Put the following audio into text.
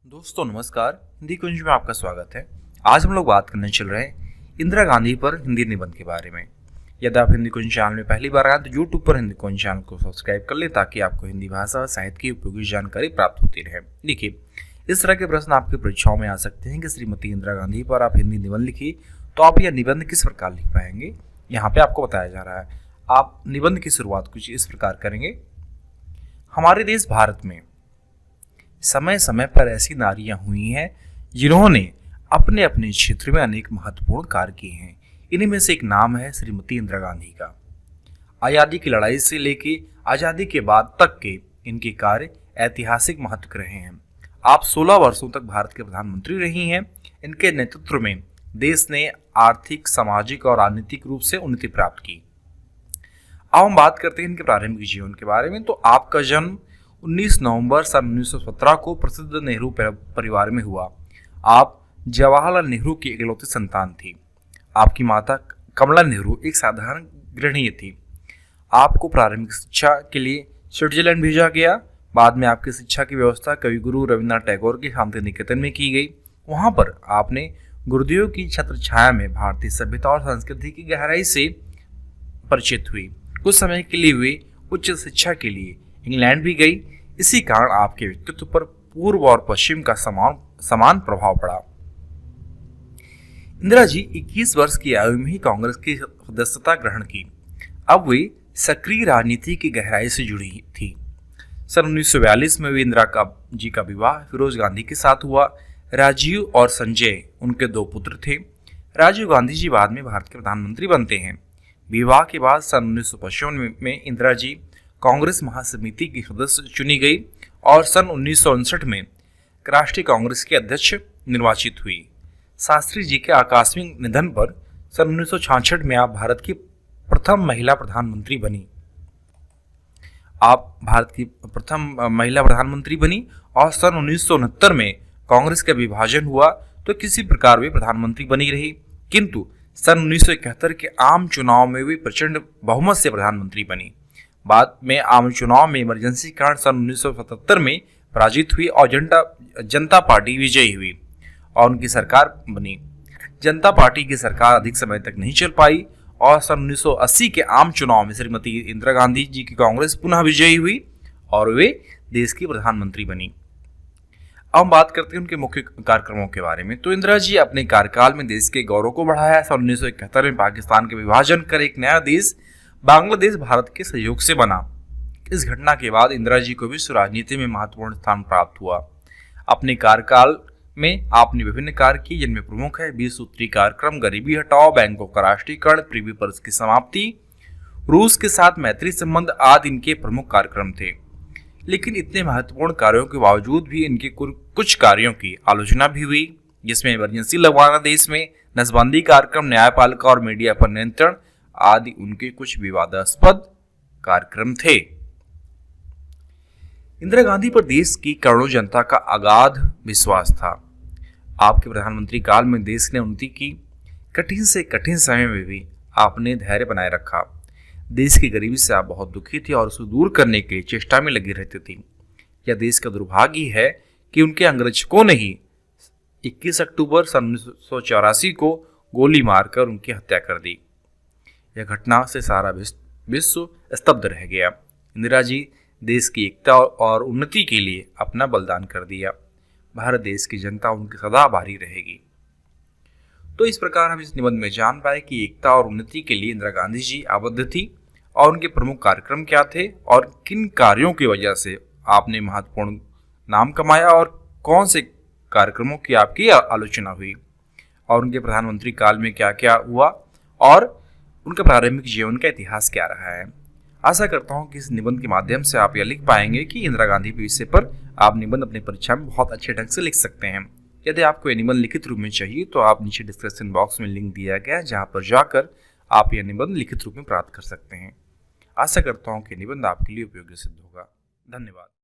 दोस्तों नमस्कार। हिंदी कुंज में आपका स्वागत है। आज हम लोग बात करने चल रहे हैं इंदिरा गांधी पर हिंदी निबंध के बारे में। यदि आप हिंदी कुंज चैनल में पहली बार आए तो यूट्यूब पर हिंदी कुंज चैनल को सब्सक्राइब कर लें ताकि आपको हिंदी भाषा और साहित्य की उपयोगी जानकारी प्राप्त होती रहे। देखिए, इस तरह के प्रश्न आपकी परीक्षाओं में आ सकते हैं कि श्रीमती इंदिरा गांधी पर आप हिंदी निबंध लिखिए, तो आप यह निबंध किस प्रकार लिख पाएंगे, यहाँ पे आपको बताया जा रहा है। आप निबंध की शुरुआत कुछ इस प्रकार करेंगे। हमारे देश भारत में समय समय पर ऐसी नारियां हुई हैं जिन्होंने अपने अपने क्षेत्र में अनेक महत्वपूर्ण कार्य किए हैं। इन्हीं में से एक नाम है श्रीमती इंदिरा गांधी का। आज़ादी की लड़ाई से लेके आज़ादी के बाद तक के इनके कार्य ऐतिहासिक महत्व के रहे हैं। आप 16 वर्षों तक भारत के प्रधानमंत्री रही हैं। इनके नेतृत्व में देश ने आर्थिक, सामाजिक और राजनीतिक रूप से उन्नति प्राप्त की। अब हम बात करते हैं इनके प्रारंभिक जीवन के बारे में। तो आपका जन्म 19 नवंबर सन 1917 को प्रसिद्ध नेहरू परिवार में हुआ। आप जवाहरलाल नेहरू की इकलौती संतान थी। आपकी माता कमला नेहरू एक साधारण गृहिणी थी। आपको प्रारंभिक शिक्षा के लिए स्विट्जरलैंड भेजा गया। बाद में आपकी शिक्षा की व्यवस्था कविगुरु रविन्द्रनाथ टैगोर के शांति निकेतन में की गई। वहां पर आपने गुरुदेव की छत्र छाया में भारतीय सभ्यता और संस्कृति की गहराई से परिचित हुई। कुछ समय के लिए वे उच्च शिक्षा के लिए इंग्लैंड भी गई। इसी कारण आपके व्यक्तित्व पर पूर्व और पश्चिम का समान प्रभाव पड़ा। इंदिरा जी 21 वर्ष की आयु में ही कांग्रेस की सदस्यता ग्रहण की। अब वे सक्रिय राजनीति की गहराई से जुड़ी थी। सन 1942 में वे इंदिरा जी का विवाह फिरोज गांधी के साथ हुआ। राजीव और संजय उनके 2 पुत्र थे। राजीव गांधी जी बाद में भारत के प्रधानमंत्री बनते हैं। विवाह के बाद सन 1955 में इंदिरा जी कांग्रेस महासमिति की सदस्य चुनी गई और सन 1959 में राष्ट्रीय कांग्रेस के अध्यक्ष निर्वाचित हुई। शास्त्री जी के आकस्मिक निधन पर सन 1966 में आप भारत की प्रथम महिला प्रधानमंत्री बनी। और सन 1969 में कांग्रेस का विभाजन हुआ तो किसी प्रकार वे प्रधानमंत्री बनी रही, किंतु सन 1971 के आम चुनाव में वे प्रचंड बहुमत से प्रधानमंत्री बनी। बाद में आम चुनाव में इमरजेंसी कारण सन 1977 में पराजित हुई और जनता पार्टी विजयी हुई और उनकी सरकार बनी। जनता पार्टी की सरकार अधिक समय तक नहीं चल पाई और सन 1980 के आम चुनाव में श्रीमती इंदिरा गांधी जी की कांग्रेस पुनः विजयी हुई और वे देश की प्रधानमंत्री बनी। अब हम बात करते हैं उनके मुख्य कार्यक्रमों के बारे में। तो इंदिरा जी अपने कार्यकाल में देश के गौरव को बढ़ाया। सन 1971 में पाकिस्तान के विभाजन कर एक नया देश बांग्लादेश भारत के सहयोग से बना। इस घटना के बाद इंदिरा जी को विश्व राजनीति में महत्वपूर्ण स्थान प्राप्त हुआ। अपने कार्यकाल में आपने विभिन्न कार्य किए, जिनमें प्रमुख है 20 सूत्री कार्यक्रम, गरीबी हटाओ, बैंकों का राष्ट्रीयकरण, प्रिवी पर्स की समाप्ति, रूस के साथ मैत्री संबंध आदि इनके प्रमुख कार्यक्रम थे। लेकिन इतने महत्वपूर्ण कार्यों के बावजूद भी इनके कुछ कार्यों की आलोचना भी हुई, जिसमें इमरजेंसी लगवाना देश में, नसबंदी कार्यक्रम, न्यायपालिका और मीडिया पर नियंत्रण आदि उनके कुछ विवादास्पद कार्यक्रम थे। इंदिरा गांधी पर देश की करोड़ों जनता का अगाध विश्वास था। आपके प्रधानमंत्री काल में देश ने उन्नति की। कठिन से कठिन समय में भी आपने धैर्य बनाए रखा। देश की गरीबी से आप बहुत दुखी थी और उसे दूर करने के चेष्टा में लगी रहती थी। यह देश का दुर्भाग्य है कि उनके अंगरक्षकों ने ही 21 अक्टूबर सन 1984 को गोली मारकर उनकी हत्या कर दी। यह घटना से सारा विश्व स्तब्ध रह गया। इंदिरा जी देश की एकता और उन्नति के लिए अपना बलिदान कर दिया। भारत देश की जनता उनकी सदा आभारी रहेगी। तो इस प्रकार हम इस निबंध में जान पाए कि एकता और उन्नति के लिए इंदिरा गांधी जी आबद्ध थी और उनके प्रमुख कार्यक्रम क्या थे और किन कार्यों की वजह से आपने महत्वपूर्ण नाम कमाया और कौन से कार्यक्रमों की आपकी आलोचना हुई और उनके प्रधानमंत्री काल में क्या क्या हुआ और उनका प्रारंभिक जीवन का इतिहास क्या रहा है। आशा करता हूं कि इस निबंध के माध्यम से आप यह लिख पाएंगे कि इंदिरा गांधी के विषय पर आप निबंध अपनी परीक्षा में बहुत अच्छे ढंग से लिख सकते हैं। यदि आपको यह निबंध लिखित रूप में चाहिए तो आप नीचे डिस्क्रिप्शन बॉक्स में लिंक दिया गया है, जहां पर जाकर आप यह निबंध लिखित रूप में प्राप्त कर सकते हैं। आशा करता हूं कि निबंध आपके लिए उपयोगी सिद्ध होगा। धन्यवाद।